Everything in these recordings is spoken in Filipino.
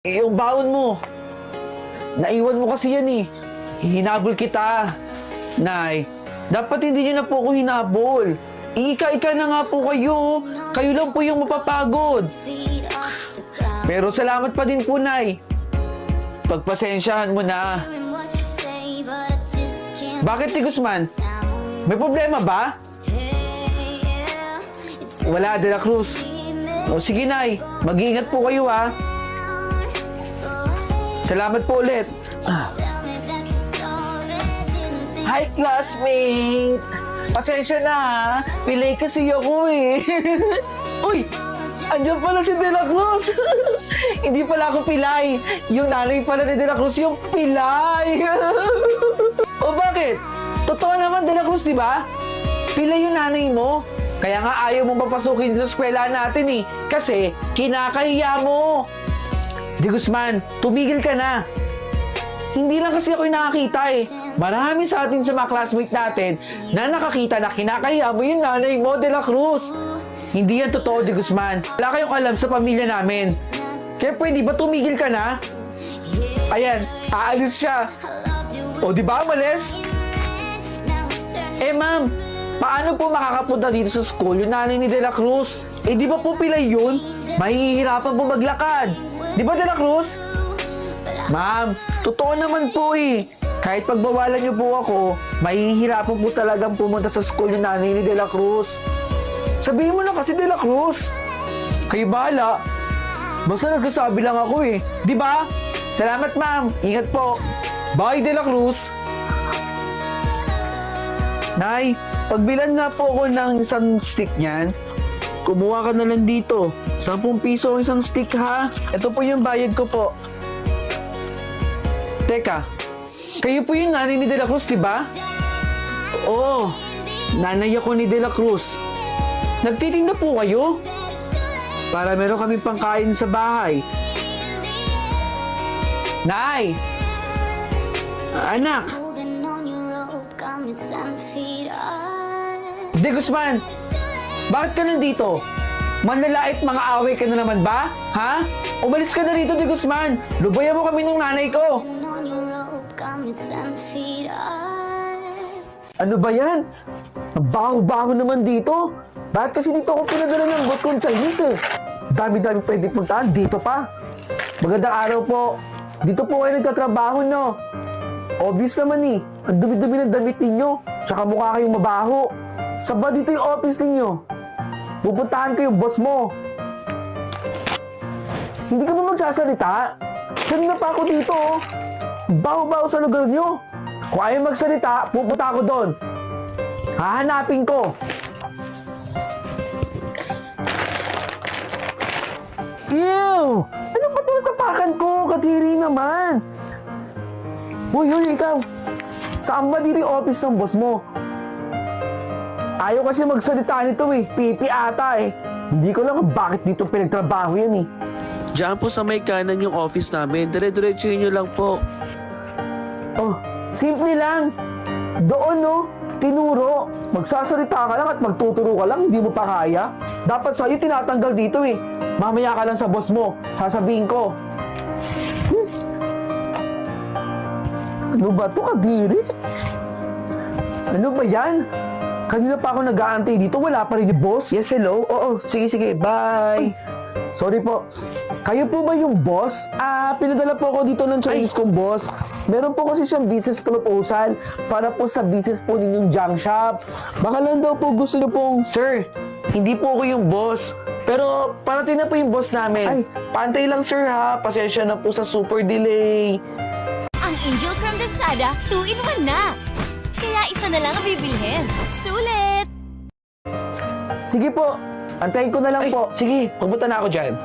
Yung baon mo. Naiwan mo kasi yan eh. Hinabol kita. Nay, dapat hindi niyo na po ako hinabol. Ika-ika na nga po kayo. Kayo lang po yung mapapagod. Pero salamat pa din po, Nay. Pagpasensyahan mo na. Bakit, Ti Guzman? May problema ba? Wala, De La Cruz. O sige, Nay. Mag-iingat po kayo, ha. Salamat po ulit. Hi, classmate! Pasensya na, ha? Pilay kasi ako, eh. Uy! Andiyan pala si De La Cruz! Hindi pala ako pilay. Yung nanay pala ni De La Cruz yung pilay. O bakit? Totoo naman, De La Cruz, di ba? Pilay yung nanay mo. Kaya nga ayaw mong papasukin sa eskwela natin eh. Kasi kinakahiya mo. Di Guzman, tumigil ka na. Hindi lang kasi ako yung nakakita eh. Marami sa atin sa mga classmate natin na nakakita na kinakahiya mo yung nanay mo, De La Cruz. Hindi yan totoo, Di Guzman. Wala kayong alam sa pamilya namin. Kaya pwede ba tumigil ka na? Ayan, aalis siya. O di ba, umalis? Ma'am, paano po makakapunta dito sa school yung nanay ni De La Cruz? Di ba po pilay yun? Mahihirapan po maglakad. Di ba, De La Cruz? Ma'am, totoo naman po eh. Kahit pagbawalan niyo po ako, mahihirapan po talagang pumunta sa school yung nanay ni De La Cruz. Sabihin mo na kasi, De La Cruz. Kayo bahala. Basta nagsasabi lang ako eh. Di ba? Salamat, ma'am. Ingat po. Bye, De La Cruz. Nay, pagbilan nga po ako ng isang stick niyan. Kumuha ka na lang dito. 10 piso ang isang stick, ha? Ito po yung bayad ko po. Teka, kayo po yung nanay ni De La Cruz, di ba? Oo, nanay ako ni De La Cruz. Nagtitinda po kayo? Para meron kami pangkain sa bahay. Nay! Anak! De Guzman! Bakit ka nandito? Manlalait mga away ka na naman ba? Ha? Umalis ka na rito, De Guzman! Lubayan mo kami ng nanay ko! Ano ba yan? Ang baho-baho naman dito. Bakit kasi dito ako pinadala ng boss kong Chinese eh? Dami-dami pwede puntahan. Dito pa. Magandang araw po. Dito po kayo nagtatrabaho, no? Obvious naman eh. Ang dumi-dumi ng damit ninyo. Tsaka mukha kayong mabaho. Saan ba dito yung office ninyo? Pupuntahan ko yung boss mo. Hindi ka ba magsasalita? Kanina pa ako dito, oh. Baho-baho sa lugar nyo. Kung ayaw magsalita, pupunta ako doon. Hahanapin ko. Ew! Ano ba tinatapakan ko? Kadiri naman. Uy, ikaw. Saan ba dito yung office ng boss mo? Ayaw kasi magsalita nito eh. Pipi ata eh. Hindi ko lang kung bakit dito pinagtrabaho yan eh. Diyan po sa may kanan yung office namin. Dire-diretsuhin nyo lang po. Oh, simple lang. Doon no, tinuro. Magsasalita ka lang at magtuturo ka lang, hindi mo pa kaya. Dapat sa'yo tinatanggal dito eh. Mamaya ka lang sa boss mo, sasabihin ko. Ano ba ito, kadiri? Ano ba yan? Kanina pa ako nag-aantay dito, wala pa rin yung boss. Yes, hello? Oo, sige, bye. Sorry po. Kayo po ba yung boss? Pinadala po ako dito ng Chinese kong boss. Meron po kasi siyang business proposal para po sa business po ninyong junk shop. Baka lang daw po gusto niyo pong... Sir, hindi po ako yung boss. Pero parating na po yung boss namin. Ay, pantay lang sir ha. Pasensya na po sa super delay. Ang Angel from Lazada, 2-in-1 na. Kaya isa na lang ang bibilhin. Sulit! Sige po. Antayin ko na lang po. Sige, pupunta na ako dyan.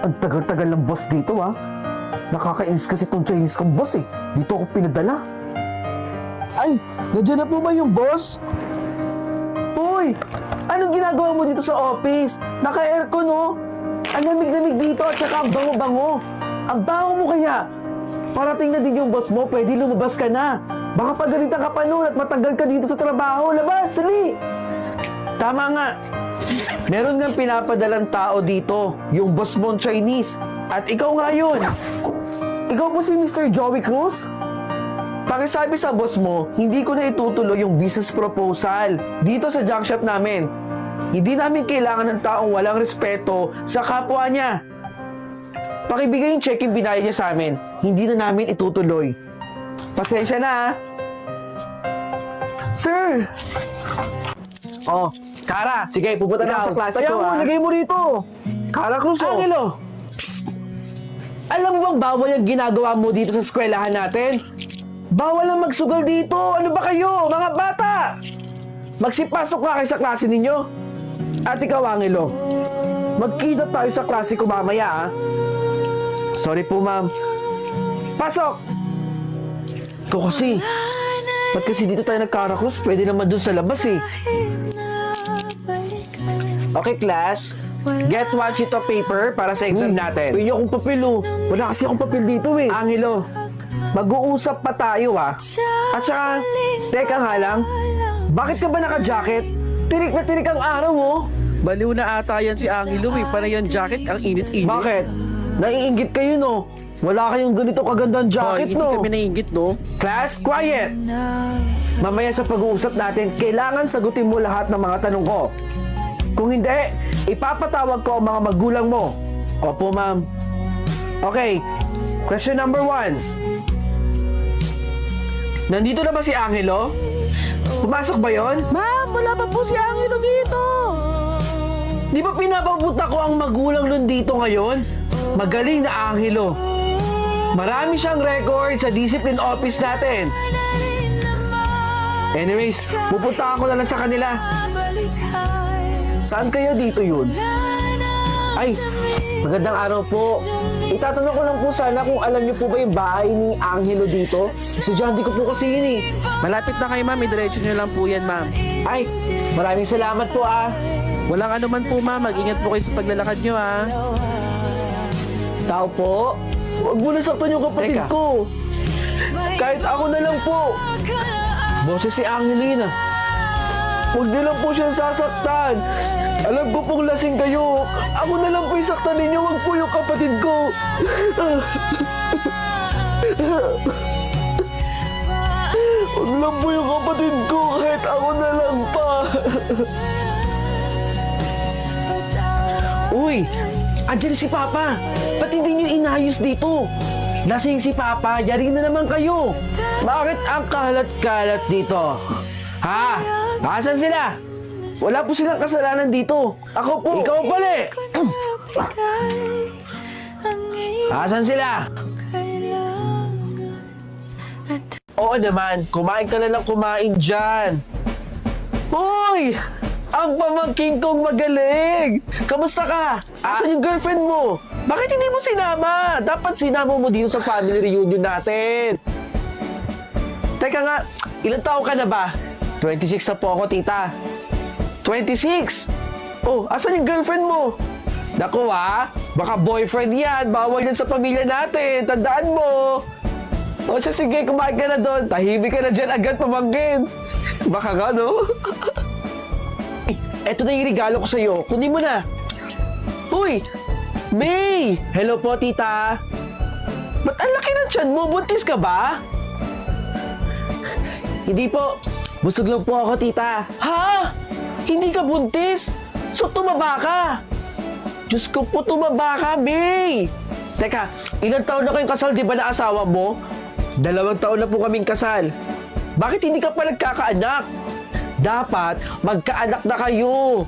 Ang tagal-tagal ng boss dito ha. Nakakainis kasi itong Chinese kong boss eh. Dito ako pinadala. Ay, nandiyan na po ba yung boss? Uy! Anong ginagawa mo dito sa office? Naka-aircon oh. Ang lamig-lamig dito at saka ang bango-bango. Ang bango mo kaya. Parating na din yung boss mo, pwede lumabas ka na. Baka pagalitan ka pa noon at matagal ka dito sa trabaho. Labas, sali! Tama nga. Meron nga pinapadalang tao dito, yung boss mong Chinese. At ikaw nga yun. Ikaw po si Mr. Joey Cruz? Pakisabi sa boss mo, hindi ko na itutuloy yung business proposal dito sa junk shop namin. Hindi namin kailangan ng taong walang respeto sa kapwa niya. Pakibigay yung check yung binayad niya sa amin. Hindi na namin itutuloy. Pasensya na ha. Sir! Oh, Kara, sige, pupunta na ako sa klase ko ha. Lagay mo rito. Kara Cruz, Angelo. Alam mo bang bawal yung ginagawa mo dito sa eskwelahan natin? Bawal lang magsugal dito. Ano ba kayo, mga bata? Magsipasok nga kayo sa klase ninyo. At ikaw, Angelo, magkita tayo sa klase ko mamaya ha. Sorry po, ma'am. Pasok! Ikaw kasi. Ba't kasi dito tayo nagkarakrus? Pwede naman dun sa labas eh. Okay, class. Get one sheet of paper para sa exam natin. Pwede akong papel oh. Wala kasi akong papel dito eh. Angelo, mag-uusap pa tayo ah. At saka, teka nga lang. Bakit ka ba naka-jacket? Tirik na tirik ang araw oh. Baliw na ata yan si Angelo eh. Para yung jacket, ang init-init. Bakit? Naiinggit kayo no? Wala kayong ganito kagandang jacket Hoy, no? hindi kami nainggit, no? Class, quiet! Mamaya sa pag-uusap natin, kailangan sagutin mo lahat ng mga tanong ko. Kung hindi, ipapatawag ko ang mga magulang mo. Opo, ma'am. Okay, question number 1. Nandito na ba si Angelo? Pumasok ba yon? Ma'am, wala pa po si Angelo dito. Di ba pinapapunta ko ang magulang nun dito ngayon? Magaling na Angelo. Marami siyang record sa discipline office natin. Anyways, pupunta ako na lang sa kanila. Saan kaya dito yun? Ay, magandang araw po. Itatanong ko lang po sana kung alam niyo po ba yung bahay ni Angelo dito? Estudyante ko po kasi yun eh. Malapit na kayo, ma'am. Idiretso nyo lang po yan, ma'am. Ay, maraming salamat po ah. Walang ano man po, ma'am. Mag-ingat po kayo sa paglalakad nyo, ha. Tao po. Huwag mo nasaktan yung kapatid ko. Kahit ako na lang po. Boses si Angelina. Huwag niyo lang po siyang sasaktan. Alam ko pong lasing kayo. Ako na lang po yung saktan ninyo. Huwag po yung kapatid ko. Huwag lang po yung kapatid ko. Kahit ako na lang pa. Uy! Andiyan si Papa! Ba't hindi niyo inayos dito? Lasing si Papa, yari na naman kayo! Bakit ang kalat-kalat dito? Ha? Nasaan sila? Wala po silang kasalanan dito. Ako po. Ikaw pala eh. Nasaan sila? Oo naman, kumain ka na lang kumain dyan. Hoy! Ang pamangking kong magaling! Kamusta ka? Asan yung girlfriend mo? Bakit hindi mo sinama? Dapat sinama mo dito sa family reunion natin. Teka nga, ilang taon ka na ba? 26 na po ako, tita. 26? Oh, asan yung girlfriend mo? Naku ha, baka boyfriend yan. Bawal yan sa pamilya natin. Tandaan mo. O siya, sige, kumain ka na doon. Tahimik ka na dyan agad, pamangkin. Baka nga, no? Eto na yung regalo ko sa'yo. Kunin mo na. Uy! May! Hello po, tita. Ba't ang laki ng tiyan mo? Buntis ka ba? Hindi po. Busog lang po ako, tita. Ha? Hindi ka buntis? So, tumaba ka? Diyos ko po, tumaba ka, May! Teka, ilang taon na kayong kasal, di ba na asawa mo? 2 taon na po kaming kasal. Bakit hindi ka pa nagkakaanak? Dapat magkaanak na kayo.